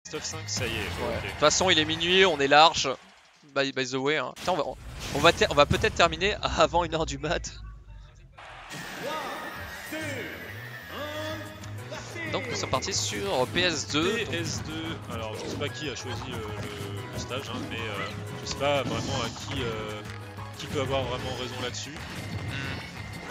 Stuff 5, ça y est. Ouais. Okay. De toute façon, il est minuit, on est large. By the way. Hein. Putain, on va peut-être terminer avant 1h du mat. Donc nous sommes partis sur PS2. PS2, alors je sais pas qui a choisi le stage, hein, mais je sais pas vraiment à qui peut avoir vraiment raison là-dessus.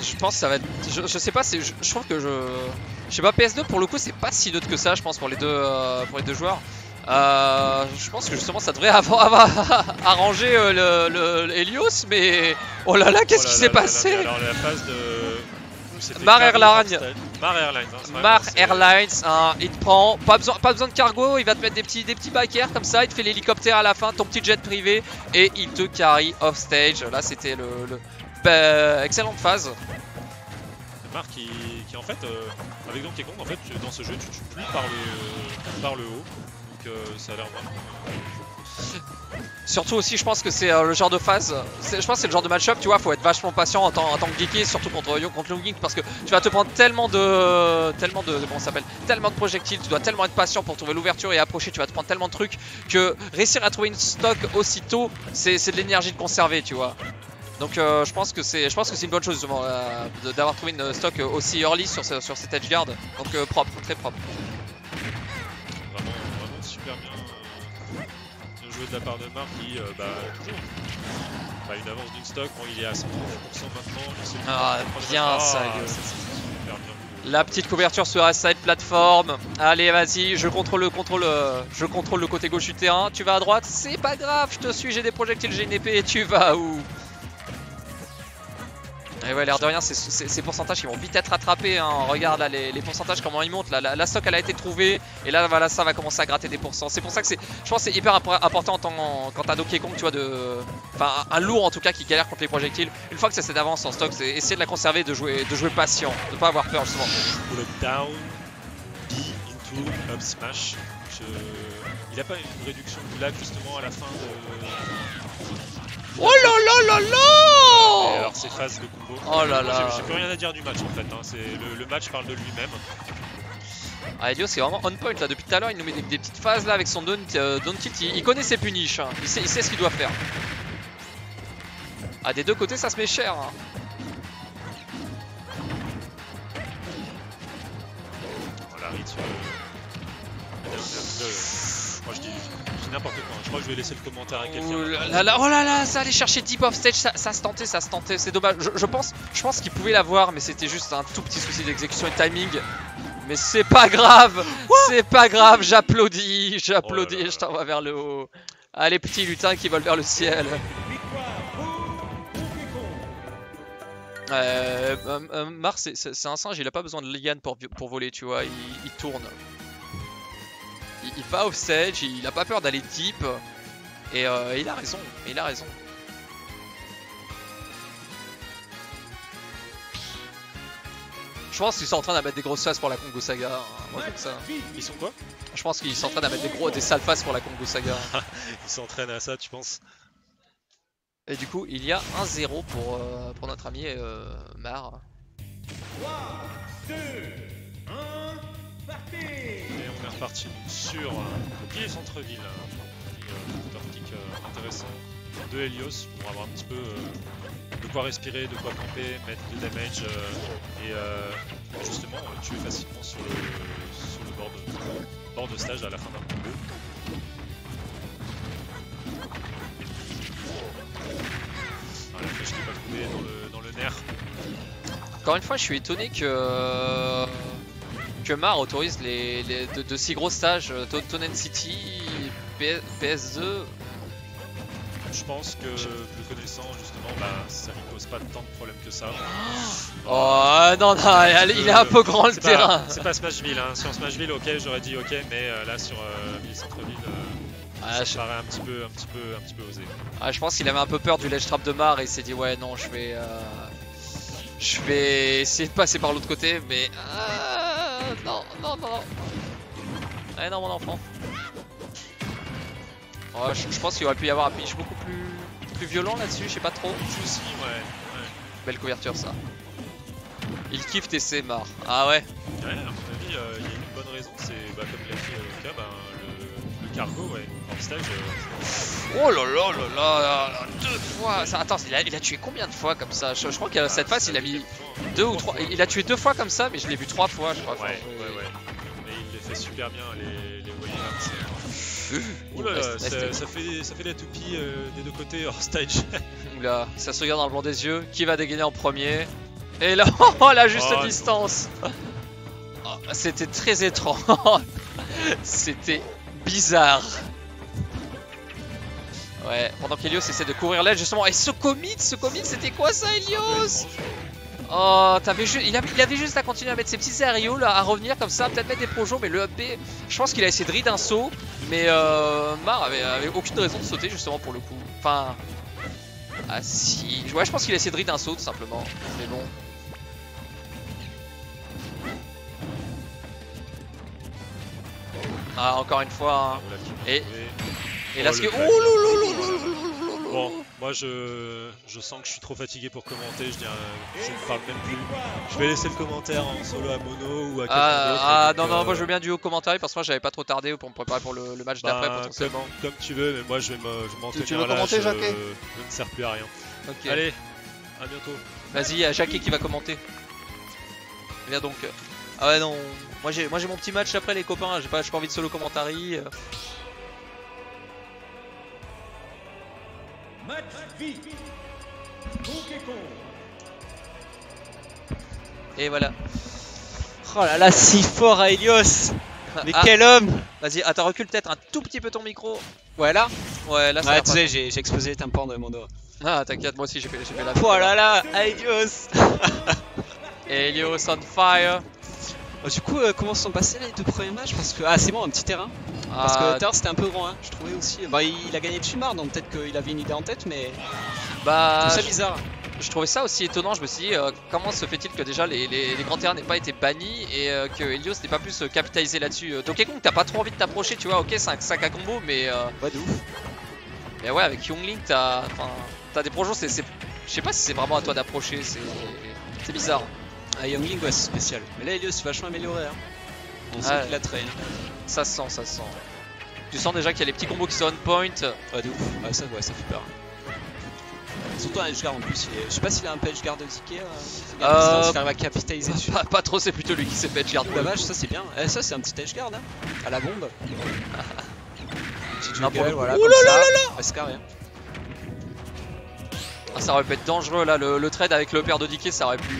Je pense que ça va être. Je sais pas, je trouve que je sais pas, PS2 pour le coup c'est pas si neutre que ça, je pense, pour les deux joueurs. Je pense que justement ça devrait avoir arrangé le Helios, mais oh là là, qu'est-ce qui s'est passé? Alors la phase de Mar Airlines. Mar Airlines, hein, Mar Airlines, hein, il te prend, pas besoin de cargo, il va te mettre des petits backers comme ça, il te fait l'hélicoptère à la fin, ton petit jet privé, et il te carry off stage. Là c'était excellente phase. Mar qui en fait, avec Donkey Kong, en fait, dans ce jeu tu tues plus par le haut, donc ça a l'air vraiment... Surtout aussi, je pense que c'est le genre de phase, je pense que c'est le genre de match-up, tu vois, faut être vachement patient en tant que geeky, surtout contre Longing, parce que tu vas te prendre tellement de projectiles, tu dois tellement être patient pour trouver l'ouverture et approcher, tu vas te prendre tellement de trucs que réussir à trouver une stock aussitôt, c'est de l'énergie de conserver, tu vois. Donc je pense que c'est une bonne chose justement d'avoir trouvé une stock aussi early sur cet edge guard, donc propre, très propre. Vraiment super bien. Joué de la part de Marc qui toujours une avance d'une stock, bon, il est à 130% maintenant. Ah bien ça, super bien. La petite couverture sur la side platform. Allez vas-y, je contrôle le côté gauche du terrain. Tu vas à droite, c'est pas grave, je te suis, j'ai des projectiles, j'ai une épée, et tu vas où? Et ouais, l'air de rien, ces pourcentages qui vont vite être rattrapés, hein. Regarde là les pourcentages, comment ils montent. Là, la stock elle a été trouvée, et là voilà, ça va commencer à gratter des pourcents. C'est pour ça que je pense que c'est hyper important quand t'as Donkey Kong, tu vois, enfin un lourd en tout cas qui galère contre les projectiles. Une fois que c'est cette avance en stock, c'est essayer de la conserver, de jouer patient, de pas avoir peur justement. Pour le down, B into up smash, il a pas une réduction du lag justement à la fin de... Oh là là là là! Et alors ces phases de combo. Oh là là! J'ai plus rien à dire du match en fait, hein. Le match parle de lui-même. Ah, Helios c'est vraiment on point là, depuis tout à l'heure il nous met des petites phases là avec son down tilt, il connaît ses punishes, hein. Il sait ce qu'il doit faire. Ah, des deux côtés ça se met cher, hein. Oh, la read sur moi je dis n'importe quoi, je crois que je vais laisser le commentaire à quelqu'un. Oh là là, ça allait chercher deep off stage, ça se tentait, c'est dommage. Je pense qu'il pouvait l'avoir, mais c'était juste un tout petit souci d'exécution et de timing. Mais c'est pas grave, j'applaudis, et je t'envoie vers le haut. Allez, petits lutins qui volent vers le ciel. Mars, c'est un singe, il a pas besoin de liane pour voler, tu vois, il tourne. Il va off stage, il a pas peur d'aller deep, et il a raison, Je pense qu'ils sont en train de mettre des grosses faces pour la Kongo Saga, hein, moi, comme ça. Ils sont quoi? Je pense qu'ils sont en train de mettre des sales faces pour la Kongo Saga. Ils s'entraînent à ça, tu penses? Et du coup, il y a 1-0 pour notre ami Mar. 3, 2, 1, parti! Et on est reparti sur le pied centre-ville. Petit kick intéressant de Helios pour avoir un petit peu de quoi respirer, de quoi camper, mettre du damage et justement tuer facilement sur le bord de stage à la fin d'un combo. La flèche n'est pas trouvée dans le nerf. Encore une fois, je suis étonné que Mar autorise de si gros stages, Tonen City, PS2. Je pense que le connaissant justement, ça lui pose pas tant de problèmes que ça. Oh non, il est un peu grand le terrain. C'est pas Smashville, hein. Sur Smashville, ok, j'aurais dit ok, mais là sur ville centre-ville, ça paraît un petit peu osé. Ah, je pense qu'il avait un peu peur du ledge trap de Mar et il s'est dit ouais non, je vais essayer de passer par l'autre côté, mais non. Allez non mon enfant. Oh, je pense qu'il aurait pu y avoir un pitch beaucoup plus violent là-dessus, je sais pas trop. Si, ouais. Belle couverture ça. Il kiffe TC Mar. Ah ouais. Ouais, à mon avis, il y a une bonne raison, c'est comme l'a dit Lucas, cargo, ouais. En stage. Oh là là là là, 2 fois. Attends, il a tué combien de fois comme ça? Je crois que cette phase, il a mis 2 ou 3. Il a tué 2 fois comme ça, mais je l'ai vu 3 fois, je crois. Ouais. Et il les fait super bien, les Williams. Oula, ça fait la toupie des deux côtés hors stage. Oula, ça se regarde dans le blanc des yeux. Qui va dégainer en premier? Et là, oh, la juste distance. Oh, c'était très étrange. C'était bizarre. Ouais, pendant qu'Helios essaie de courir l'aide justement. Et ce commit, c'était quoi ça, Helios? Oh, il avait juste à continuer à mettre ses petits aériaux là, à revenir comme ça, peut-être mettre des projos, mais le up B, je pense qu'il a essayé de read un saut, mais Mar avait aucune raison de sauter justement pour le coup. Enfin, ah si, ouais, je pense qu'il a essayé de read un saut tout simplement, mais bon. Ah, encore une fois, hein. Et là, ce que... Bon, moi je sens que je suis trop fatigué pour commenter, je ne parle même plus. Je vais laisser le commentaire en solo à Mono ou à quelqu'un d'autre. Ah non, moi je veux bien du haut commentaire parce que moi j'avais pas trop tardé pour me préparer pour le match d'après potentiellement. Comme tu veux, mais moi je vais m'entraîner. Tu veux commenter, Jacquet? Je ne sers plus à rien. Okay. Allez, à bientôt. Vas-y, il y a Jacquet qui va commenter. Viens donc. Ah ouais non, moi j'ai mon petit match après les copains, j'ai pas envie de solo commentary. Match V. Et voilà. Oh là là, si fort à Helios. Mais quel homme. Vas-y, attends, recule peut-être un tout petit peu ton micro. Ouais là. Ouais là ça ouais, tu sais, j'ai explosé les tympans de mon dos. Ah t'inquiète, moi aussi j'ai fait la... Oh là là, Helios. Helios on fire. Du coup, comment se sont passés les 2 premiers matchs? Parce que, c'est bon, un petit terrain. Parce que le terrain c'était un peu grand, hein, je trouvais aussi. Bah, il a gagné dessus Mar, donc peut-être qu'il avait une idée en tête, mais. Bah. C'est bizarre. Je trouvais ça aussi étonnant, je me suis dit comment se fait-il que déjà les grands terrains n'aient pas été bannis et que Helios n'ait pas plus capitalisé là-dessus. Donkey Kong, t'as pas trop envie de t'approcher, tu vois, ok, c'est un sac à combo, mais. Ouais, de ouf. Mais ouais, avec Youngling, t'as des projets, je sais pas si c'est vraiment à toi d'approcher, c'est bizarre. Ah, Youngling, ouais, c'est spécial. Mais là, Helios, c'est vachement amélioré. Hein. On sent qu'il a train. Ça se sent, Tu sens déjà qu'il y a les petits combos qui sont on point. Ouais, de ouf. Ouais, ça fait peur. Surtout un edgeguard en plus. Je sais pas s'il a un peu edgeguard de ticket. S'il arrive à capitaliser dessus. Pas trop, c'est plutôt lui qui s'est fait edgeguard. La vache, ça c'est bien. Ça, c'est un petit edgeguard hein, à la bombe. Non, pour le voilà, ouh comme là ça. là là. Ouais, c'est carré. Ah, ça aurait pu être dangereux là, le trade avec le père de Dicky, ça aurait pu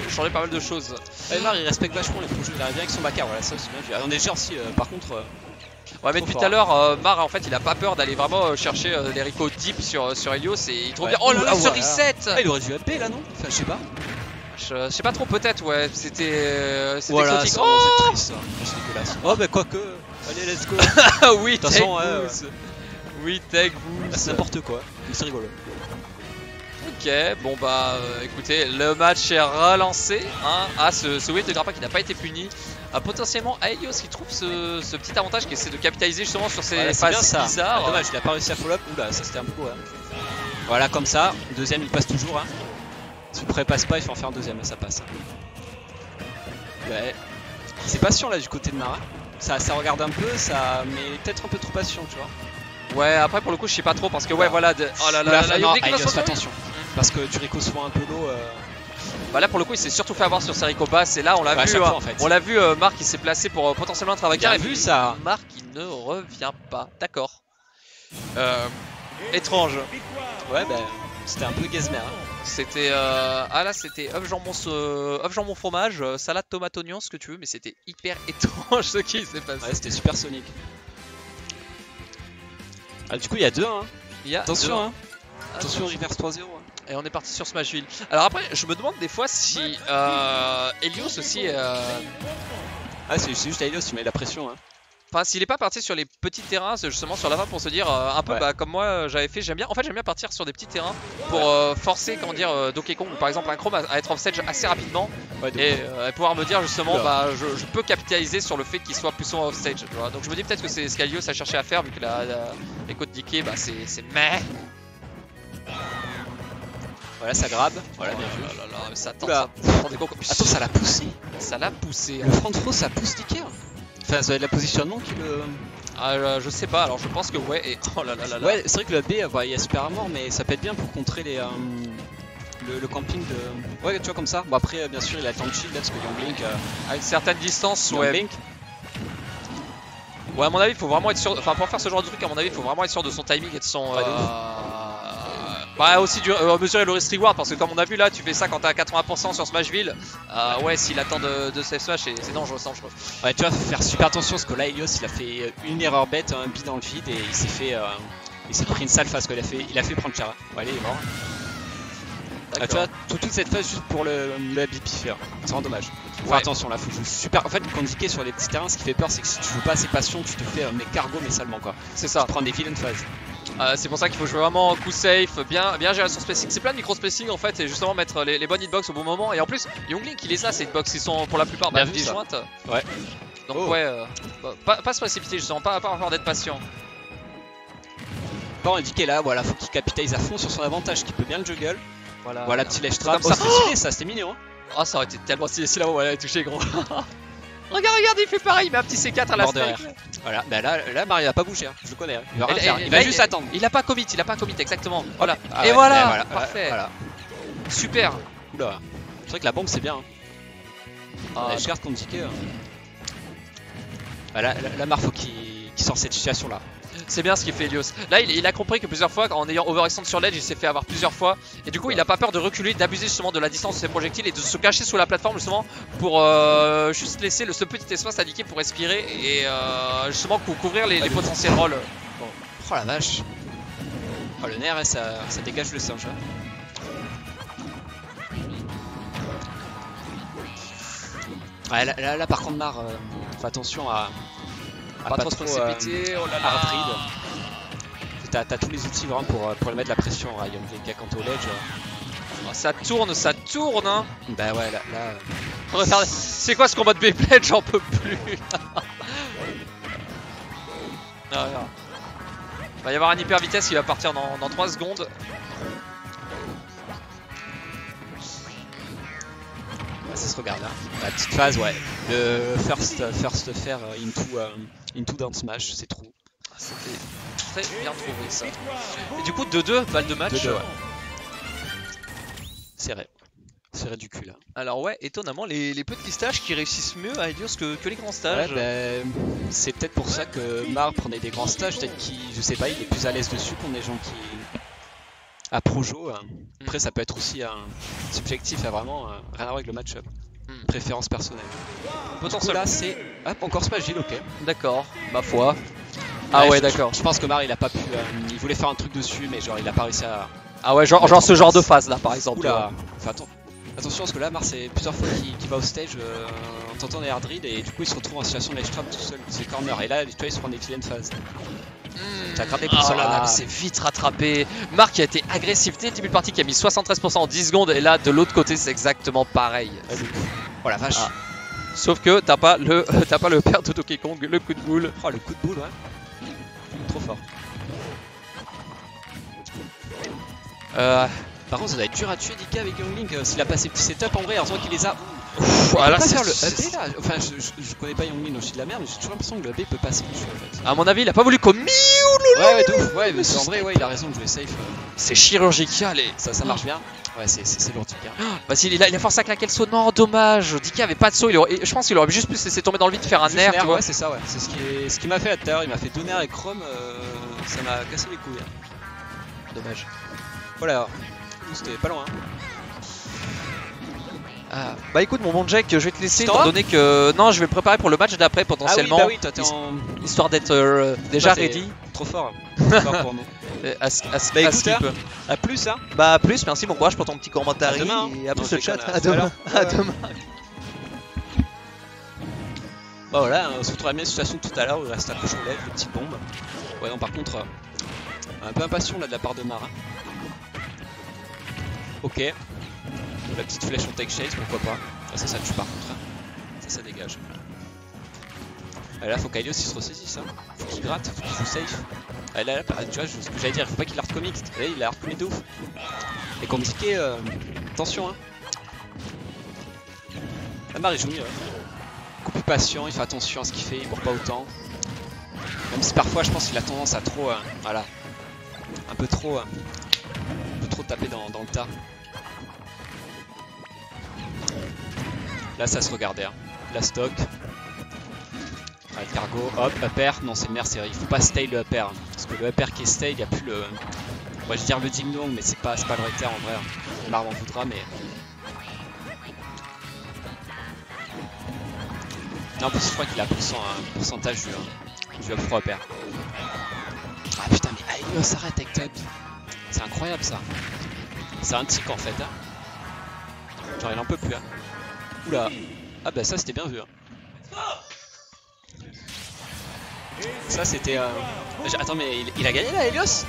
changer pas mal de choses. Mar il respecte vachement les projets, il arrive bien avec son backer, voilà ça c'est bien vu. On est déjà aussi par contre. Ouais mais depuis tout à l'heure, Mar en fait il a pas peur d'aller vraiment chercher les Rico deep sur Helios et il trouve bien. Oh là là, ce reset. Il aurait dû AP là non? Enfin je sais pas. Je sais pas trop, peut-être ouais, c'était voilà, exotique. C'est triste ça, c'est dégueulasse. Oh bah quoique, allez let's go. Oui, de toute façon oui, tech vous. C'est n'importe quoi, mais c'est rigolo. Ok, bon bah écoutez, le match est relancé. Hein. Ah, ce wave de Grappa qui n'a pas été puni. Potentiellement Helios qui trouve ce petit avantage qui essaie de capitaliser justement sur ces phases bizarres. Dommage, il a pas réussi à follow up. Oula, ça c'était un peu beau. Hein. Voilà, comme ça. Deuxième, il passe toujours. Hein. Si le pré passe pas, il faut en faire un deuxième. Là, ça passe. Ouais. C'est patient là du côté de Mara. Ça regarde un peu, mais peut-être un peu trop patient, tu vois. Ouais, après pour le coup, je sais pas trop parce que ouais, voilà. Oh là là, fais attention. Parce que tu Rico souvent un peu l'eau. Bah là pour le coup il s'est surtout fait avoir sur ses Rico basse et là on l'a vu, fois, en fait. On l'a vu, Marc qui s'est placé pour potentiellement un travail. Bien vu ça. Marc il ne revient pas, d'accord. Étrange. Ouais bah c'était un peu gazmer. Hein. C'était ah là c'était œuf jambon fromage, salade tomate oignon ce que tu veux, mais c'était hyper étrange ce qui s'est passé. Ouais c'était super sonique. Ah du coup il y a 2 hein. Attention hein. Attention reverse 3-0 hein. Et on est parti sur Smashville. Alors après, je me demande des fois si Helios aussi. Ah, c'est juste Helios qui met la pression. Hein. Enfin, s'il est pas parti sur les petits terrains, justement sur la fin pour se dire un peu bah, comme moi j'avais fait. J'aime bien partir sur des petits terrains pour forcer, comment dire, Donkey Kong ou par exemple un Chrome à être off stage assez rapidement et pouvoir me dire justement, bah, je peux capitaliser sur le fait qu'il soit plus souvent off stage. Tu vois. Donc je me dis peut-être que c'est ce qu'Helios a cherché à faire vu que les côtes d'Ike, bah, c'est meh. Voilà, ça grabe. Voilà, bien vu. Oh là là, ça tente. Attends, ça l'a poussé. Ça l'a poussé. Le front throw, ça pousse Dicker. Enfin, ça va être la positionnement qui le. Je sais pas, alors je pense que ouais, et oh là là là là. Ouais, c'est vrai que le B, bah, il y a super armor, mais ça peut être bien pour contrer les, le camping de... Ouais, tu vois, comme ça. Bon, après, bien sûr, il a le temps de shield, là, parce que Younglink... à une certaine distance, ouais. Younglink. Ouais, à mon avis, il faut vraiment être sûr... Enfin, pour faire ce genre de truc, à mon avis, il faut vraiment être sûr de son timing et de son... Bah, aussi mesurer le risk reward, parce que comme on a vu là, tu fais ça quand t'es à 80% sur Smashville. Ouais, s'il attend de save smash, c'est dangereux, c'est dangereux. Ouais, tu vois, faut faire super attention, parce que là, Helios, il a fait une erreur bête, un bi dans le vide, et il s'est fait... il s'est pris une sale phase, quoi. Il a fait prendre Chara. Ouais, allez, il est mort. Ah, tu vois, toute cette phase juste pour le BP faire. C'est vraiment dommage. Faut faire attention là, faut jouer super. En fait, quand indiqué sur les petits terrains, ce qui fait peur, c'est que si tu joues pas assez patient, tu te fais mais cargo, mais salement quoi. C'est ça. Tu prends des villain phases. C'est pour ça qu'il faut jouer vraiment coup safe, bien gérer son spacing. C'est plein de micro-spacing en fait, et justement mettre les bonnes hitbox au bon moment. Et en plus, Younglink il les a ces hitbox, ils sont pour la plupart disjointes. Ouais. Donc ouais, pas se précipiter justement, pas avoir d'être patient. Pas indiqué là, voilà, faut qu'il capitalise à fond sur son avantage, qu'il peut bien le juggle. Voilà, petit lèche trap. Comme ça. C'était stylé, ça, c'était mignon. Hein. Oh, ça aurait été tellement stylé si là-haut, elle avait touché gros. Regarde, il fait pareil, il met un petit C4 à la spec. Voilà, bah là, Mario a pas bougé, hein. Je le connais. Hein. Il va rien faire, il va juste attendre. Il a pas commit, exactement. Voilà. Et voilà, parfait. Voilà. Super. Oula, c'est vrai que la bombe c'est bien. Hein. Je garde qu'on me dit que. Voilà, la Mar faut qu'il sort cette situation là. C'est bien ce qu'il fait Helios. Là il a compris que plusieurs fois en ayant overextend sur l'edge il s'est fait avoir plusieurs fois. Et du coup il a pas peur de reculer, d'abuser justement de la distance de ses projectiles et de se cacher sous la plateforme justement pour juste laisser ce petit espace indiqué pour respirer et justement couvrir les potentiels rolls. Bon. Oh la vache. Oh le nerf ça dégage le singe. Ouais, là par contre Mar, fais attention à pas trop se précipiter, oh là là. T'as tous les outils vraiment pour lui mettre la pression à Younglink quant au ledge. Oh, ça tourne hein. Bah ouais là. Regardez, c'est quoi ce combat de Beyblade, j'en peux plus. Il va y avoir un hyper vitesse qui va partir dans 3 secondes. Ça se regarde là. La petite phase, ouais. Le first faire into down smash, c'est trop. C'était très bien trouvé ça. Et du coup 2-2, balle de match. 2-2, ouais. Serré. Serré du cul là. Alors ouais, étonnamment, les petits stages qui réussissent mieux à Helios que les grands stages. Ouais, bah, c'est peut-être pour ça que Mar prenait des grands stages, peut-être qu'il, je sais pas, il est plus à l'aise dessus qu'on des gens qui... à Projo. Après ça peut être aussi un subjectif à vraiment rien à voir avec le match-up. Préférence personnelle. Potentiellement. Là c'est... Ah, encore Smashville, ok. D'accord, ma foi. Ah ouais, d'accord. Je pense que Mar il a pas pu... il voulait faire un truc dessus mais genre il a pas réussi à... Ah ouais, genre ce genre de phase là par exemple. Oula. Enfin, attention parce que là Mar c'est plusieurs fois qu'il va au stage en tentant des hard read et du coup il se retrouve en situation de ledge trap tout seul, c'est corner et là tu vois il se prend des clean phase. T'as gratté pour ça là. C'est vite rattrapé. Marc qui a été agressif dès le début de partie, qui a mis 73% en 10 secondes et là de l'autre côté c'est exactement pareil. Oh la vache. Sauf que t'as pas le père de Donkey Kong, le coup de boule. Oh le coup de boule ouais. Trop fort. Par contre ça doit être dur à tuer DK avec Younglink s'il a passé petit setup en vrai, heureusement qu'il les a. Voilà, c'est faire le AP là. Enfin je connais pas Younglink donc je suis de la merde mais j'ai toujours l'impression que le AP peut passer dessus en fait. À mon avis il a pas voulu comme ouais de ouf, ouais mais en vrai ouais il a raison de jouer safe. C'est chirurgical et ça marche bien. Ouais c'est lourd DK. Bah il a forcé à claquer le saut, non dommage, DK avait pas de saut, je pense qu'il aurait juste pu se laisser tomber dans le vide, faire un nerf, tu vois. Ouais c'est ça ouais, c'est ce qui m'a fait à tout à l'heure, il m'a fait 2 nerfs avec Chrome, ça m'a cassé les couilles. Dommage. Voilà, c'était pas loin. Bah écoute mon bon Jack, je vais te laisser étant donné que... Non, je vais me préparer pour le match d'après potentiellement. Ah oui, bah oui, toi t'es en... Histoire d'être déjà ready. Trop fort. Trop fort pour nous. À skip. À plus hein. Bah à plus, merci, bon courage pour ton petit commentaire. À demain. Et à plus le chat. À demain. À demain. Bah voilà, on se retrouve à la même situation que tout à l'heure où il reste un peu chaud lèvres, les petites bombes. Ouais non par contre, un peu impatient là de la part de Mar. Ok. La petite flèche en take chase, pourquoi pas. Ah, ça tue par contre. Ça dégage. Ah, là, faut qu'Helios il se ressaisisse. Hein. Faut qu'il gratte, faut qu'il joue safe. Ah, là, tu vois, ce que j'allais dire, faut pas qu'il hard commit. Là, il a hard commit de ouf. Et compliqué, attention. Hein. La Mar il joue mieux. Beaucoup plus patient, il fait attention à ce qu'il fait, il court pas autant. Même si parfois je pense qu'il a tendance à trop, voilà, un peu trop taper dans le tas. Là ça se regardait, hein. La stock. Ouais, cargo, hop, upper, non c'est le mercenaire, il faut pas stay le upper, hein. Parce que le upper qui est stay, il n'y a plus le... Moi je vais dire le ding dong, mais c'est pas le recteur en vrai, hein. Marre m'en voudra, mais... Non, en plus je crois qu'il a un pourcentage du up pro upper. Ah putain, mais Aelios arrête avec Tub. C'est incroyable ça. C'est un tic en fait, hein. Genre il en peut plus, hein. Oula. Ah bah ça c'était bien vu, hein. Ça c'était... Attends mais il a gagné là Aelios?